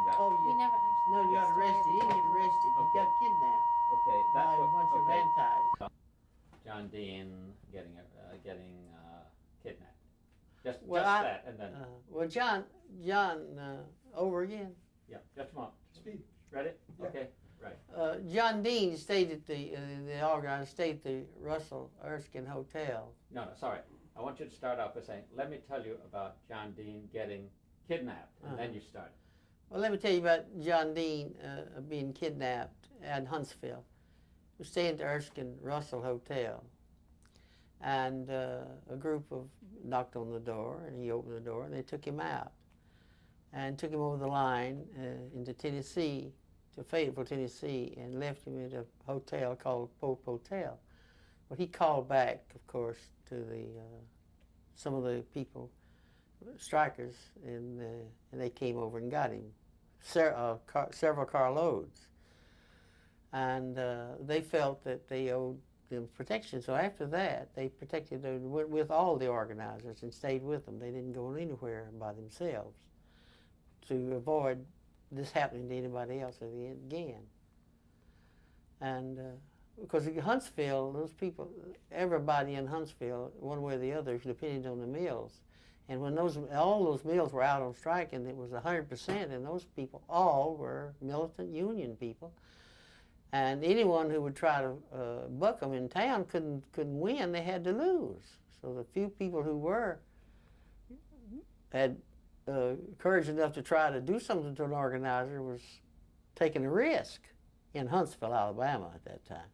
about? Oh, We yeah. never actually. No, you got arrested. He didn't get arrested. He Okay. got kidnapped Okay, by that's a what. bunch of Okay. antis. John Dean getting kidnapped. Just Well, that, and then Well, John, over again. yeah, just a moment. Speed. Ready? Yeah. Okay. John Dean stayed at the organizer stayed at the Russell Erskine Hotel. No, sorry. I want you to start off by saying, "Let me tell you about John Dean getting kidnapped," and then you start. Well, let me tell you about John Dean being kidnapped at Huntsville. We were staying at the Erskine Russell Hotel, and a group knocked on the door, and he opened the door, and they took him out, and took him over the line into Tennessee, to Fayetteville, Tennessee, and left him at a hotel called Pope Hotel. Well, he called back, of course, to some of the people, strikers, and they came over and got him, several carloads. And they felt that they owed them protection. So after that, they protected them with all the organizers and stayed with them. They didn't go anywhere by themselves to avoid this happening to anybody else again. And because in Huntsville, those people, everybody in Huntsville, one way or the other, depended on the mills. And when all those mills were out on strike, and it was 100%, and those people all were militant union people. And anyone who would try to buck them in town couldn't win; they had to lose. So the few people who had courage enough to try to do something to an organizer was taking a risk in Huntsville, Alabama, at that time.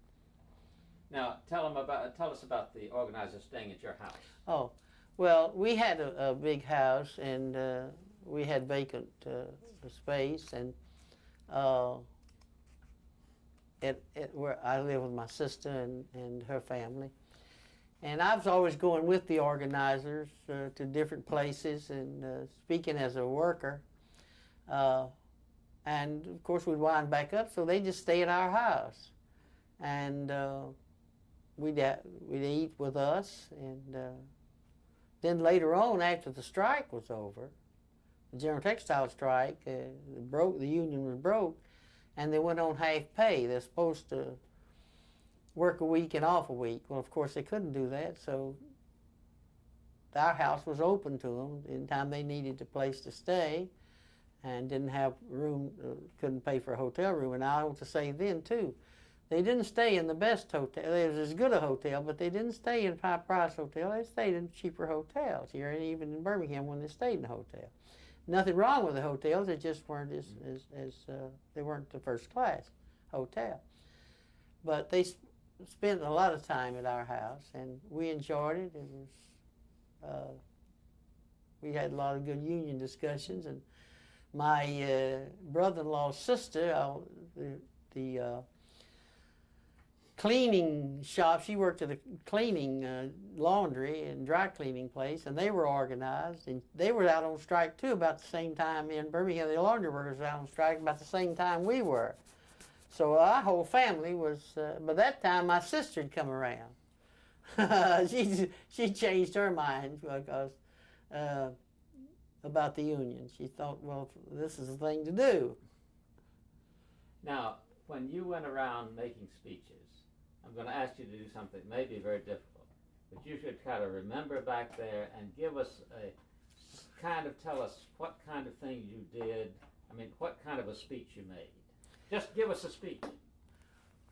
Now, tell us about the organizers staying at your house. Oh, well, we had a big house, and we had vacant space, and where I lived with my sister and her family. And I was always going with the organizers to different places and speaking as a worker. And of course we'd wind back up, so they just stay at our house. And we'd eat with us. And then later on, after the strike was over, the General Textile strike, the union was broke, and they went on half pay. They're supposed to work a week and off a week. Well, of course, they couldn't do that, so our house was open to them in time they needed a place to stay and didn't have room, couldn't pay for a hotel room. And I want to say then, too, they didn't stay in the best hotel. It was as good a hotel, but they didn't stay in high-price hotel. They stayed in cheaper hotels here, and even in Birmingham when they stayed in a hotel. Nothing wrong with the hotels, they just weren't they weren't the first-class hotel. But they spent a lot of time at our house, and we enjoyed it. It was we had a lot of good union discussions, and my brother-in-law's sister, the cleaning shop, she worked at a cleaning laundry and dry cleaning place, and they were organized, and they were out on strike too about the same time in Birmingham. The laundry workers were out on strike about the same time we were. So our whole family was, by that time my sister had come around. she changed her mind because about the union. She thought, well, this is the thing to do. Now, when you went around making speeches, I'm going to ask you to do something maybe very difficult, but you should kind of remember back there and give us tell us what kind of thing you did. I mean, what kind of a speech you made. Just give us a speech.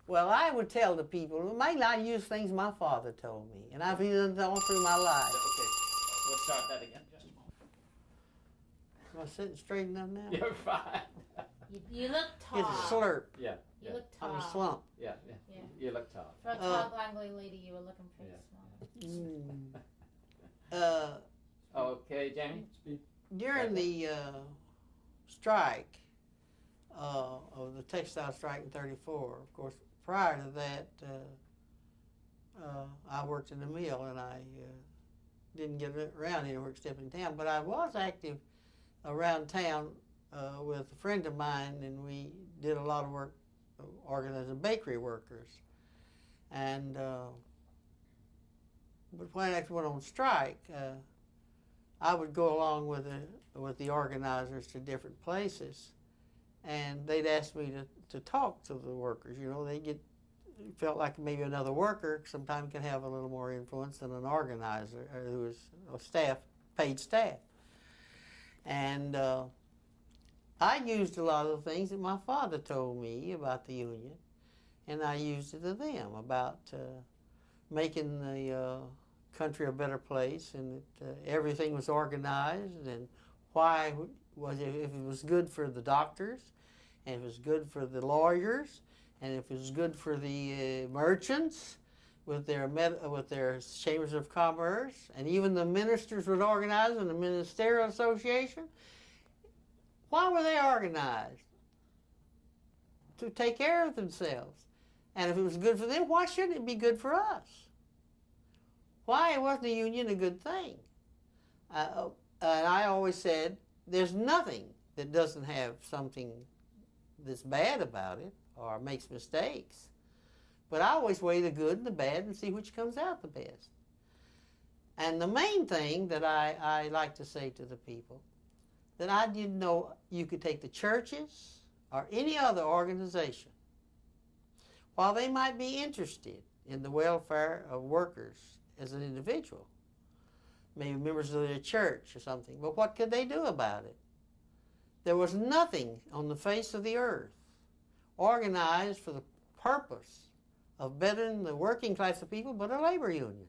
Well, I would tell the people, mainly I use things my father told me, and I've used them all through my life. Okay, we'll start that again just a moment. Am I sitting straight enough now? You're fine. You look tall. It's a slurp. Yeah. You look tall. I'm a slump. Yeah. You look tall. For a tall, gangly lady, you were looking pretty small. Okay, Jamie? During the strike, of the textile strike in '34, of course, prior to that, I worked in the mill, and I didn't get around anywhere except in town, but I was active around town with a friend of mine, and we did a lot of work organizing bakery workers. And but when I actually went on strike, I would go along with the organizers to different places, and they'd ask me to talk to the workers. They felt like maybe another worker sometimes can have a little more influence than an organizer who is a paid staff. And I used a lot of the things that my father told me about the union, and I used it to them about making the country a better place, and that everything was organized, and why was it, if it was good for the doctors, and if it was good for the lawyers, and if it was good for the merchants with their chambers of commerce, and even the ministers would organize in the ministerial association. Why were they organized? To take care of themselves. And if it was good for them, why shouldn't it be good for us? Why wasn't the union a good thing? And I always said, there's nothing that doesn't have something that's bad about it or makes mistakes. But I always weigh the good and the bad and see which comes out the best. And the main thing that I like to say to the people, that I didn't know you could take the churches or any other organization, while they might be interested in the welfare of workers as an individual, maybe members of their church or something, but what could they do about it? There was nothing on the face of the earth organized for the purpose of bettering the working class of people but a labor union.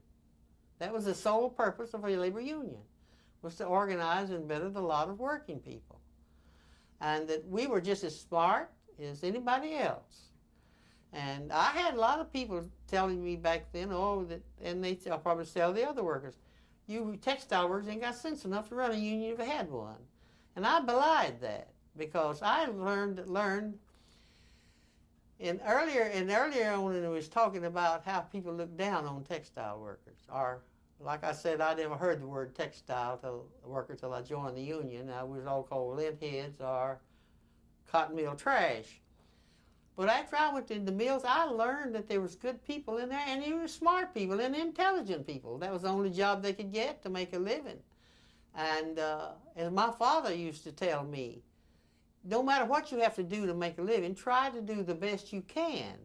That was the sole purpose of a labor union, was to organize and better the lot of working people. And that we were just as smart as anybody else. And I had a lot of people telling me back then, and I'll probably tell the other workers, you textile workers ain't got sense enough to run a union if you had one. And I belied that, because I learned earlier on when it was talking about how people look down on textile workers, or like I said, I never heard the word textile worker till I joined the union. I was all called lint heads or cotton mill trash. But after I went into mills, I learned that there was good people in there, and even smart people and intelligent people. That was the only job they could get to make a living. And as my father used to tell me, no matter what you have to do to make a living, try to do the best you can.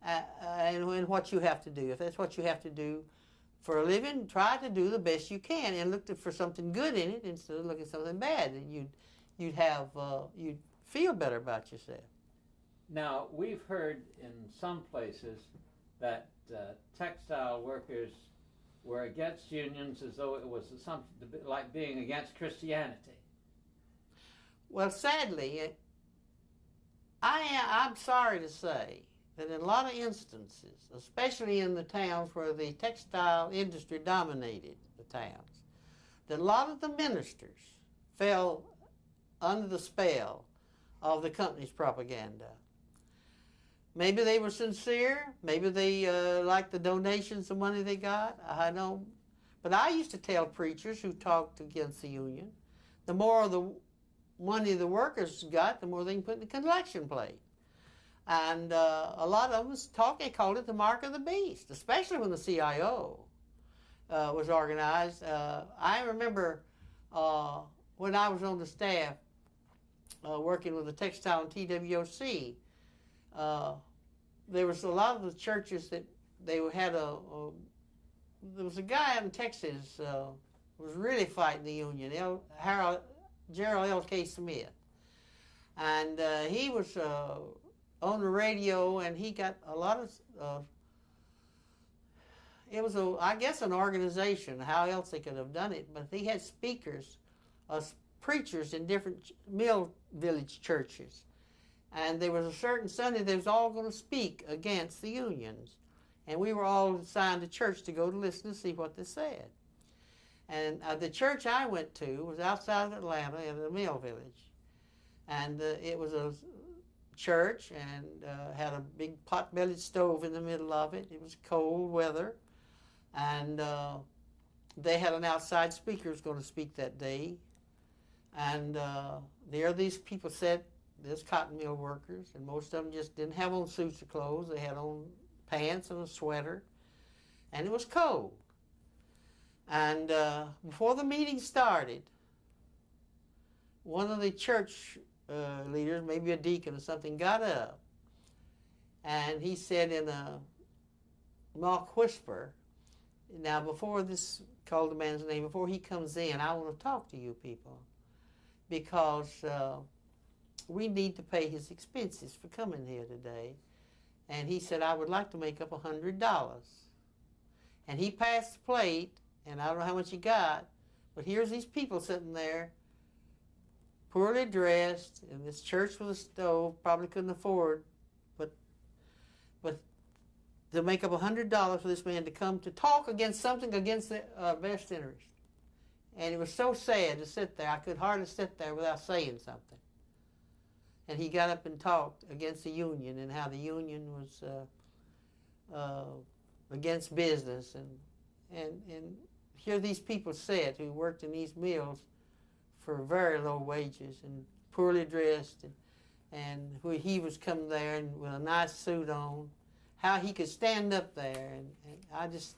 And what you have to do. If that's what you have to do for a living, try to do the best you can and look for something good in it instead of looking at something bad. And you'd feel better about yourself. Now, we've heard in some places that textile workers were against unions as though it was something like being against Christianity. Well, sadly, I'm sorry to say that in a lot of instances, especially in the towns where the textile industry dominated the towns, that a lot of the ministers fell under the spell of the company's propaganda. Maybe they were sincere. Maybe they liked the donations, the money they got. I don't. But I used to tell preachers who talked against the union, the more of the money the workers got, the more they can put in the collection plate. And a lot of them they called it the mark of the beast, especially when the CIO was organized. I remember when I was on the staff working with the textile and TWOC, there was a lot of the churches that they had there was a guy in Texas was really fighting the union, Gerald L.K. Smith. And he was on the radio, and he got a lot of, it was, I guess, an organization. How else they could have done it? But he had speakers, preachers in different mill village churches. And there was a certain Sunday they was all going to speak against the unions. And we were all assigned to church to go to listen to see what they said. And the church I went to was outside of Atlanta in a mill village. And it was a church and had a big pot-bellied stove in the middle of it. It was cold weather. And they had an outside speaker who was going to speak that day. And there these people sat, there's cotton mill workers, and most of them just didn't have on suits of clothes. They had on pants and a sweater, and it was cold. And before the meeting started, one of the church leaders, maybe a deacon or something, got up and he said in a mock whisper, now before this, called the man's name, before he comes in, I want to talk to you people because we need to pay his expenses for coming here today. And he said, I would like to make up $100. And he passed the plate, and I don't know how much he got, but here's these people sitting there, poorly dressed, in this church with a stove, probably couldn't afford, but to make up $100 for this man to come to talk against something against the best interest. And it was so sad to sit there. I could hardly sit there without saying something. And he got up and talked against the union and how the union was against business. And here these people sat who worked in these mills for very low wages and poorly dressed. And he was coming there and with a nice suit on. How he could stand up there. And I just,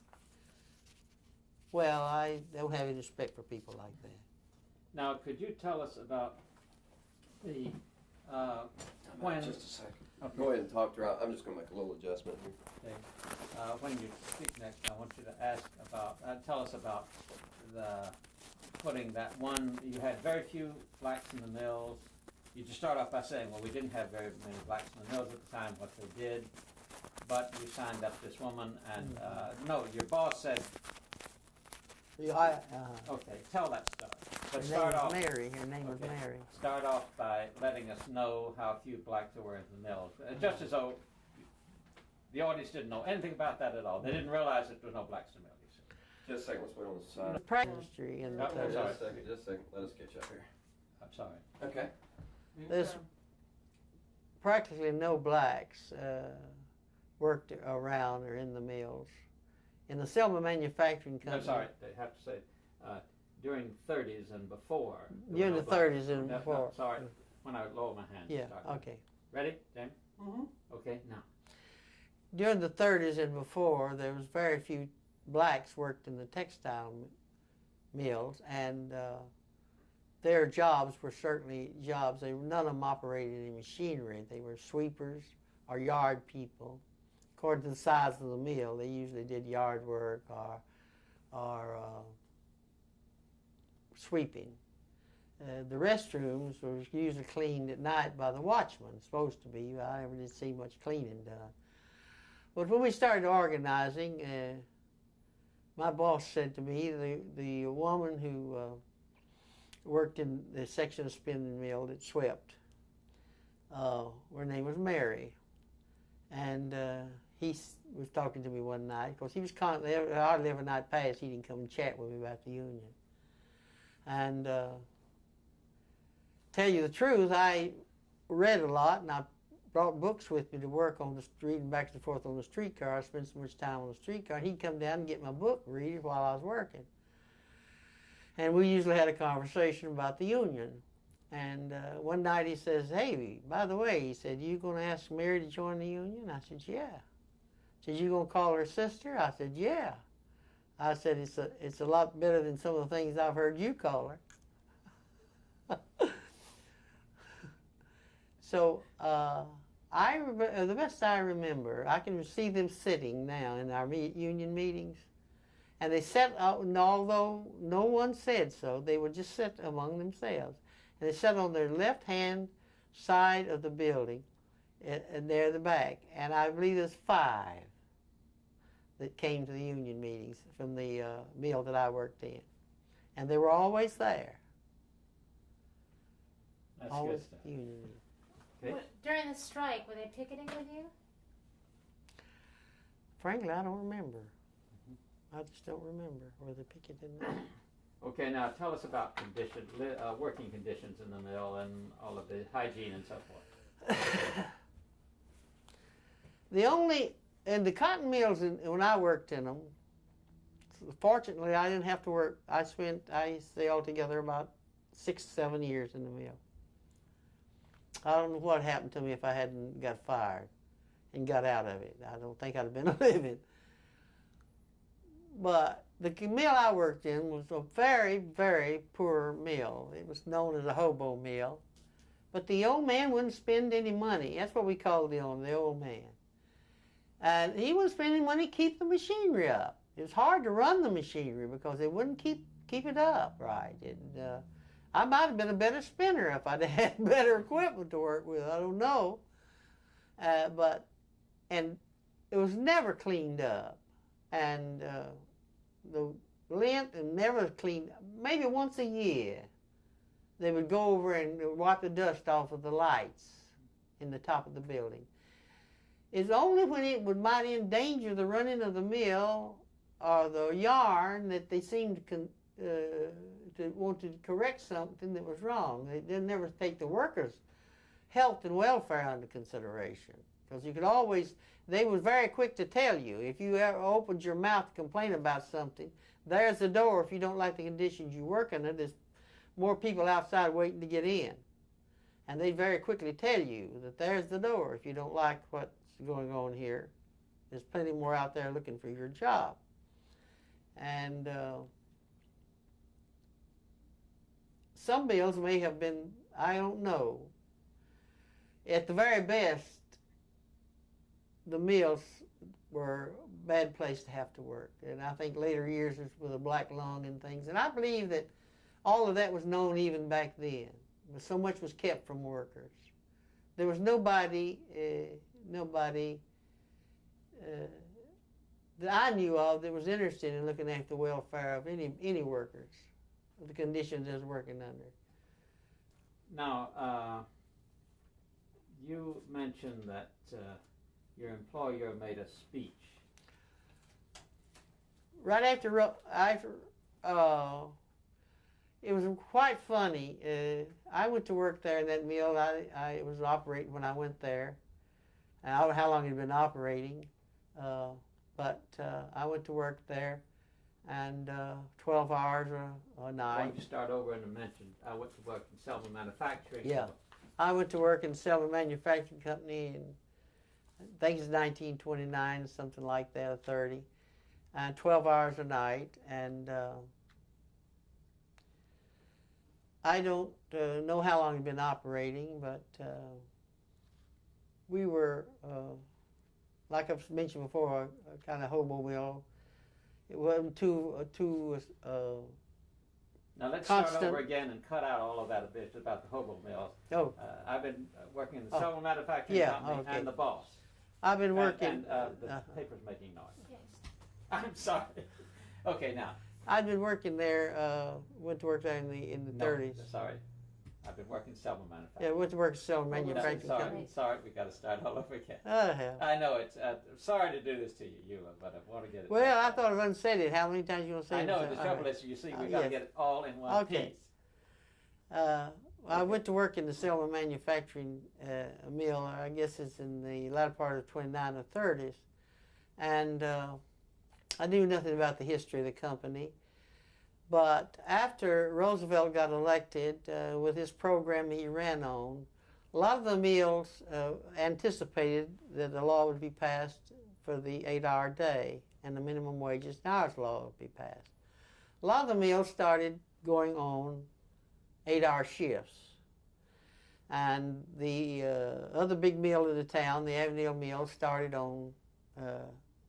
well, I don't have any respect for people like that. Now, could you tell us about the when? Just a second. Okay. Go ahead and talk to her. I'm just going to make a little adjustment here. Okay. When you speak next, I want you to ask about, tell us about the putting that one. You had very few blacks in the mills. You just start off by saying, well, we didn't have very many blacks in the mills at the time. What they did, but you signed up this woman, and no, your boss said. Okay, tell that story. But Her name was Mary. Her name was Mary. Start off by letting us know how few blacks there were in the mills, just as though the audience didn't know anything about that at all. They didn't realize that there was no blacks in the mill. You see. Just a second, let's wait on the side. The practice and Oh, I'm sorry. Just a second. Let us get you up here. I'm sorry. Okay. there's practically no blacks worked around or in the mills. In the Selma Manufacturing Company. I'm sorry, they have to say during 30s and before. During the 30s and No, before. sorry, when I lower my hand. Yeah, start. okay. Ready, James? Mm-hmm. Okay, now. During the 30s and before, there was very few blacks worked in the textile mills, and their jobs were certainly jobs. None of them operated any machinery. They were sweepers or yard people. According to the size of the mill, they usually did yard work or sweeping. The restrooms were usually cleaned at night by the watchman, supposed to be. I never did see much cleaning done. But when we started organizing, my boss said to me, the woman who worked in the section of spinning mill that swept, her name was Mary. And he was talking to me one night, because he was hardly every night passed, he didn't come and chat with me about the union. And tell you the truth, I read a lot, and I brought books with me to work on reading back and forth on the streetcar. I spent so much time on the streetcar. He'd come down and get my book, read it while I was working. And we usually had a conversation about the union. And one night he says, hey, by the way, he said, you going to ask Mary to join the union? I said, yeah. He said, you going to call her sister? I said, yeah. I said, it's a lot better than some of the things I've heard you call her. So the best I remember, I can see them sitting now in our union meetings. And they sat, and although no one said so, they would just sit among themselves. And they sat on their left-hand side of the building, and there in the back. And I believe there's 5 that came to the union meetings from the mill that I worked in. And they were always there. That's always good stuff. Union meetings. Okay. During the strike, were they picketing with you? Frankly, I don't remember. I just don't remember whether picketed or not. Okay, now tell us about working conditions in the mill and all of the hygiene and so forth. In the cotton mills, when I worked in them, fortunately I didn't have to work. I stayed altogether about 6-7 years in the mill. I don't know what happened to me if I hadn't got fired and got out of it. I don't think I'd have been living. But the mill I worked in was a very, very poor mill. It was known as a hobo mill. But the old man wouldn't spend any money. That's what we called the old man. And he wouldn't spend any money to keep the machinery up. It was hard to run the machinery because they wouldn't keep it up right. I might have been a better spinner if I'd had better equipment to work with. I don't know. And it was never cleaned up. And the lint and never cleaned, maybe once a year. They would go over and wipe the dust off of the lights in the top of the building. It's only when it might endanger the running of the mill or the yarn that they seemed to want to correct something that was wrong. They didn't never take the workers' health and welfare under consideration. Because you could always, they were very quick to tell you. If you ever opened your mouth to complain about something, there's the door. If you don't like the conditions you work under, there's more people outside waiting to get in. And they'd very quickly tell you that there's the door. If you don't like what's going on here, there's plenty more out there looking for your job. And some mills may have been, I don't know. At the very best, the mills were a bad place to have to work. And I think later years with the black lung and things. And I believe that all of that was known even back then. But so much was kept from workers. There was nobody that I knew of that was interested in looking after the welfare of any workers, the conditions they was working under. Now, you mentioned that your employer made a speech. Right after it was quite funny. I went to work there in that mill. I was operating when I went there. And I don't know how long it had been operating, but I went to work there, and 12 hours a night. Why don't you start over and mention, I went to work in Selma Manufacturing. Yeah. I went to work in Selma Manufacturing Company in, I think it's 1929, something like that, or 30, and 12 hours a night. And I don't know how long it had been operating, but we were, like I've mentioned before, a kind of hobo mill. It wasn't too Now let's constant. start over again and cut out all of that a bit about the hobo mills. Oh. I've been working in the Selma Manufacturing Company and the boss. I've been working. And the paper's making noise. Yes. I'm sorry. Okay, now. I'd been working there, went to work there in the 30s. Sorry. I've been working in Selma Manufacturing. Yeah, went to work at Selma Manufacturing sorry, Company. Sorry, we got to start all over again. Oh, hell. I know it's. Sorry to do this to you, Eula, but I want to get it. Well, done. I thought I've unsaid it. How many times you want to say it? I know. The trouble is, you see, we got to yes. get it all in one piece. I went to work in the Selma Manufacturing mill. I guess it's in the latter part of the 29 or 30s, and I knew nothing about the history of the company. But after Roosevelt got elected, with his program he ran on, a lot of the mills anticipated that the law would be passed for the 8-hour day and the minimum wages and hours law would be passed. A lot of the mills started going on 8-hour shifts. And the other big mill in the town, the Avondale Mill, started on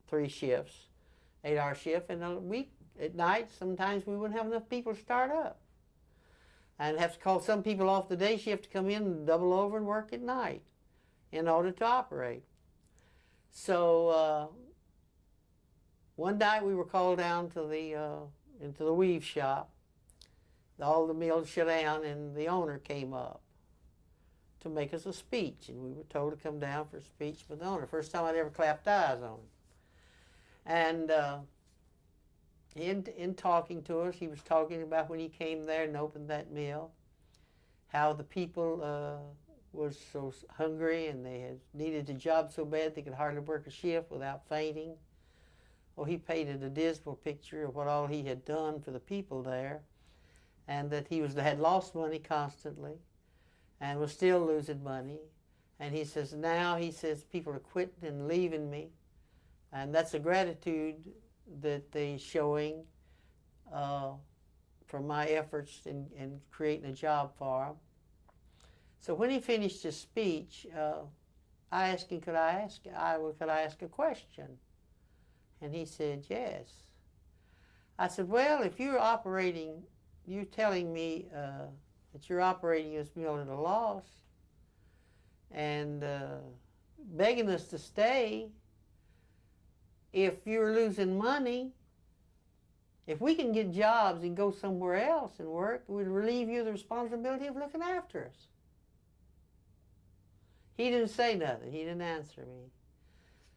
3 shifts, 8-hour shift, and a week. At night, sometimes we wouldn't have enough people to start up. And have to call some people off the day shift to come in and double over and work at night in order to operate. So one night we were called down to into the weave shop. All the mills shut down and the owner came up to make us a speech. And we were told to come down for a speech with the owner. First time I'd ever clapped eyes on him. And in talking to us, he was talking about when he came there and opened that mill, how the people was so hungry and they had needed the job so bad they could hardly work a shift without fainting. Well, he painted a dismal picture of what all he had done for the people there, and that had lost money constantly and was still losing money. And he says, now, he says, people are quitting and leaving me, and that's a gratitude that they're showing for my efforts in creating a job for them. So when he finished his speech, I asked him, could I ask a question? And he said, yes. I said, well, if you're telling me that you're operating this mill at a loss and begging us to stay, if you're losing money, if we can get jobs and go somewhere else and work, we'd relieve you of the responsibility of looking after us. He didn't say nothing. He didn't answer me.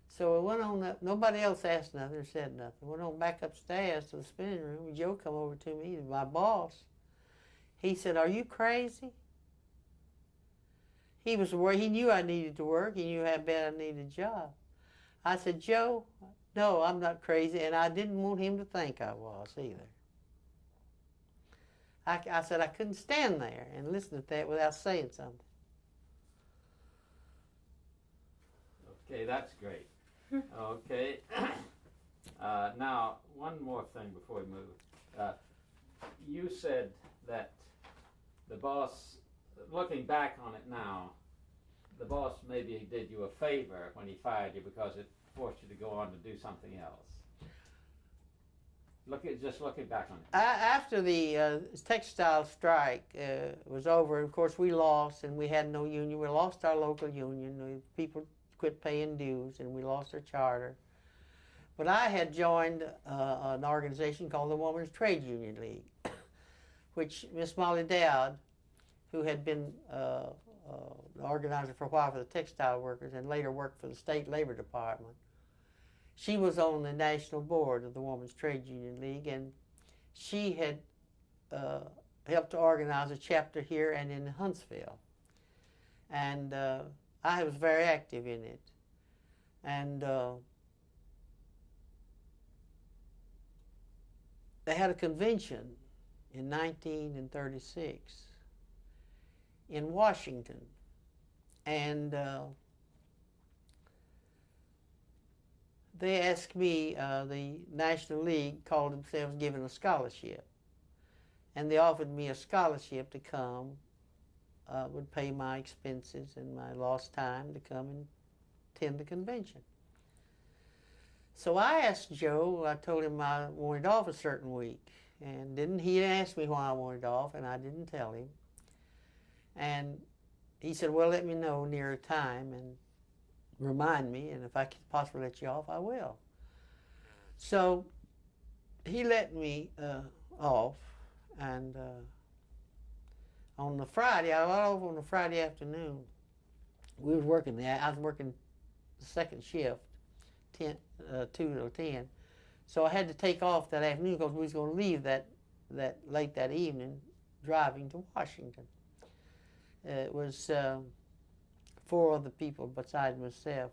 So it went on up. Nobody else asked nothing or said nothing. Went on back upstairs to the spinning room. Joe come over to me, my boss. He said, are you crazy? He was worried. He knew I needed to work. He knew how bad I needed a job. I said, Joe, no, I'm not crazy, and I didn't want him to think I was either. I said I couldn't stand there and listen to that without saying something. Okay, that's great. Okay. Now, one more thing before we move. You said that the boss, looking back on it now, the boss maybe did you a favor when he fired you because it forced you to go on to do something else. Just looking back on it. After the textile strike was over, of course we lost, and we had no union. We lost our local union. People quit paying dues, and we lost our charter. But I had joined an organization called the Women's Trade Union League, which Miss Molly Dowd, who had been an organizer for a while for the textile workers and later worked for the State Labor Department, she was on the national board of the Women's Trade Union League, and she had helped to organize a chapter here and in Huntsville. And I was very active in it. And they had a convention in 1936 in Washington. And they asked me, the National League called themselves giving a scholarship. And they offered me a scholarship to come, would pay my expenses and my lost time to come and attend the convention. So I asked Joe, I told him I wanted off a certain week. And he asked me why I wanted off, and I didn't tell him. And he said, well, let me know near a time and remind me, and if I can possibly let you off, I will. So he let me off, and on the Friday, I got off on the Friday afternoon. We was working I was working the second shift, 2 till 10. So I had to take off that afternoon because we was going to leave that late that evening, driving to Washington. It was 4 other people besides myself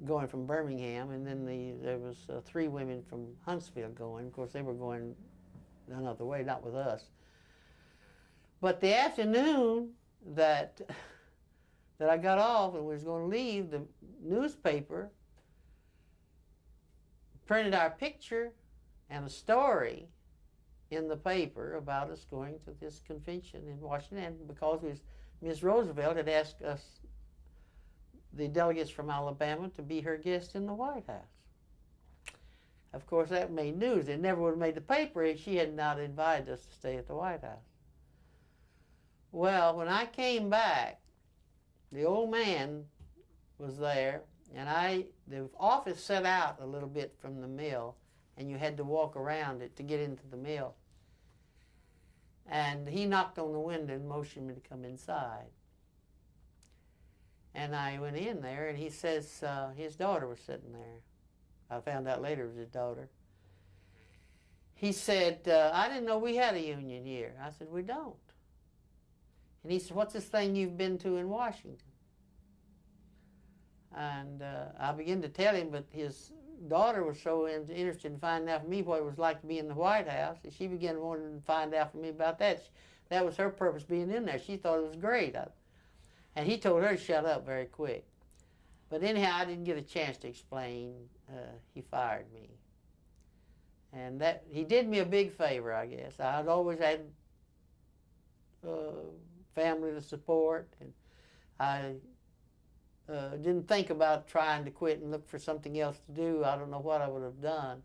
going from Birmingham, and then there was 3 women from Huntsville going. Of course, they were going another way, not with us. But the afternoon that I got off and was going to leave, the newspaper printed our picture and a story in the paper about us going to this convention in Washington, because Ms. Roosevelt had asked us, the delegates from Alabama, to be her guest in the White House. Of course, that made news. It never would have made the paper if she had not invited us to stay at the White House. Well, when I came back, the old man was there, and the office set out a little bit from the mill, and you had to walk around it to get into the mill. And he knocked on the window and motioned me to come inside. And I went in there, and he says his daughter was sitting there. I found out later it was his daughter. He said, I didn't know we had a union here. I said, we don't. And he said, what's this thing you've been to in Washington? And I began to tell him, but his daughter was so interested in finding out from me what it was like to be in the White House, and she began wanting to find out from me about that. That was her purpose being in there. She thought it was great. And he told her to shut up very quick. But anyhow, I didn't get a chance to explain. He fired me. And he did me a big favor, I guess. I'd always had family to support, and I didn't think about trying to quit and look for something else to do. I don't know what I would have done,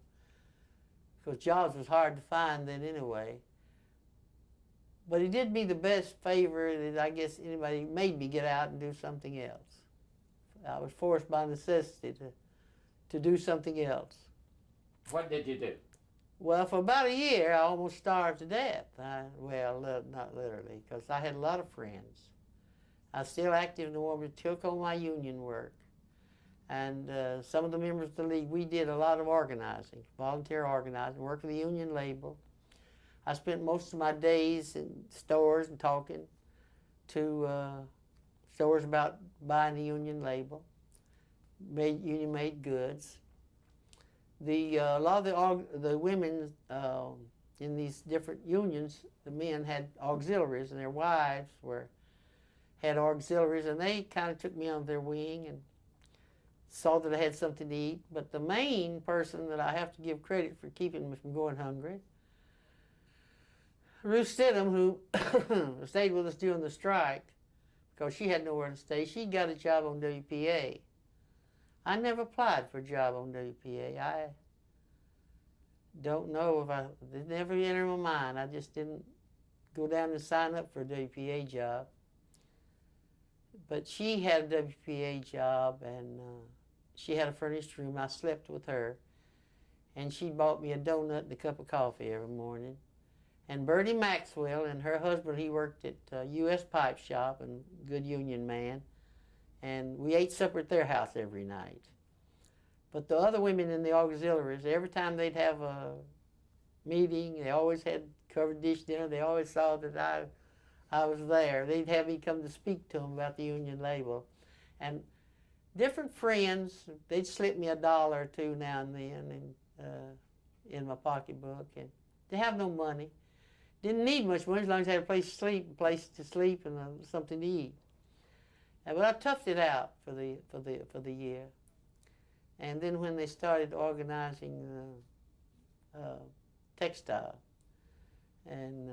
because jobs was hard to find then anyway. But he did me the best favor that I guess anybody made me get out and do something else. I was forced by necessity to do something else. What did you do? Well, for about a year, I almost starved to death. Not literally, because I had a lot of friends. I was still active in the war, but took on my union work. And some of the members of the league, we did a lot of organizing, volunteer organizing, worked with the union label. I spent most of my days in stores and talking to stores about buying the union label, union-made goods. A lot of the women in these different unions, the men had auxiliaries, and their wives had auxiliaries, and they kind of took me under their wing and saw that I had something to eat. But the main person that I have to give credit for keeping me from going hungry, Ruth Stidham, who stayed with us during the strike because she had nowhere to stay. She got a job on WPA. I never applied for a job on WPA. I don't know it never entered my mind. I just didn't go down and sign up for a WPA job. But she had a WPA job, and she had a furnished room. I slept with her, and she bought me a donut and a cup of coffee every morning. And Bertie Maxwell and her husband, he worked at U.S. Pipe Shop, and good union man, and we ate supper at their house every night. But the other women in the auxiliaries, every time they'd have a meeting, they always had covered dish dinner. They always saw that I was there. They'd have me come to speak to them about the union label. And different friends, they'd slip me $1 or $2 now and then in my pocketbook. And they have no money. Didn't need much money as long as I had a place to sleep, and something to eat. But I toughed it out for the year. And then when they started organizing textile, and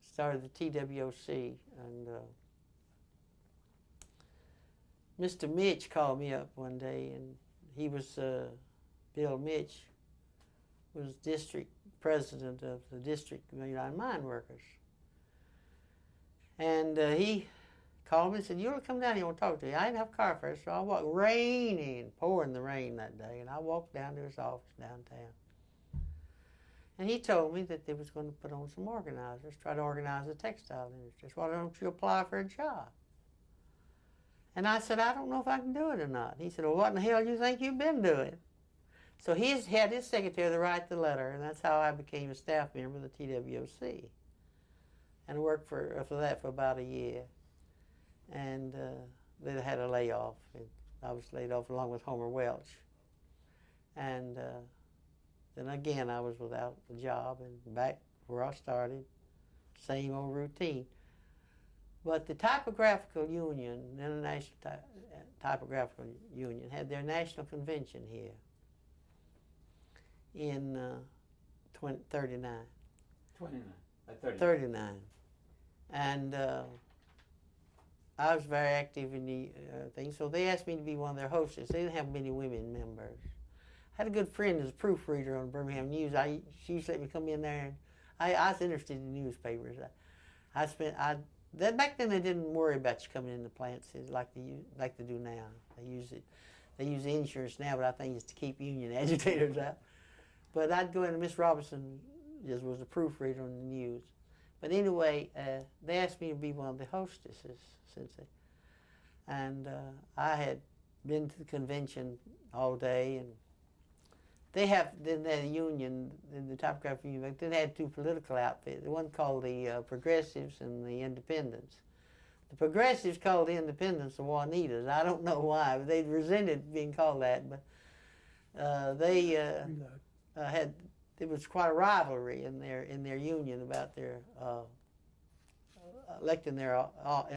started the TWOC, and Mr. Mitch called me up one day, and he was Bill Mitch was district president of the District of United Mine Workers, and he called me and said, "Eula, come down here, I want to talk to you." I didn't have a car first, so I walked, raining, pouring the rain that day, and I walked down to his office downtown. And he told me that they was going to put on some organizers, try to organize the textile industry. Why don't you apply for a job? And I said, I don't know if I can do it or not. He said, well, what in the hell do you think you've been doing? So he had his secretary to write the letter, and that's how I became a staff member of the TWOC. And worked for that for about a year. And they had a layoff. And I was laid off along with Homer Welch. And then again, I was without a job and back where I started, same old routine. But the Typographical Union, the International Typographical Union, had their national convention here in 39. 39. And I was very active in the thing, so they asked me to be one of their hostess. They didn't have many women members. I had a good friend as a proofreader on Birmingham News. She used to let me come in there, and I was interested in newspapers. Back then they didn't worry about you coming in the plants like they do now. They use insurance now, but I think it's to keep union agitators out. But I'd go in, and Miss Robinson just was a proofreader on the news. But anyway, they asked me to be one of the hostesses and I had been to the convention all day, and they had a union, the Typographic Union, they had two political outfits, one called the Progressives and the Independents. The Progressives called the Independents the Juanitas. I don't know why, but they resented being called that, but there was quite a rivalry in their union about their electing their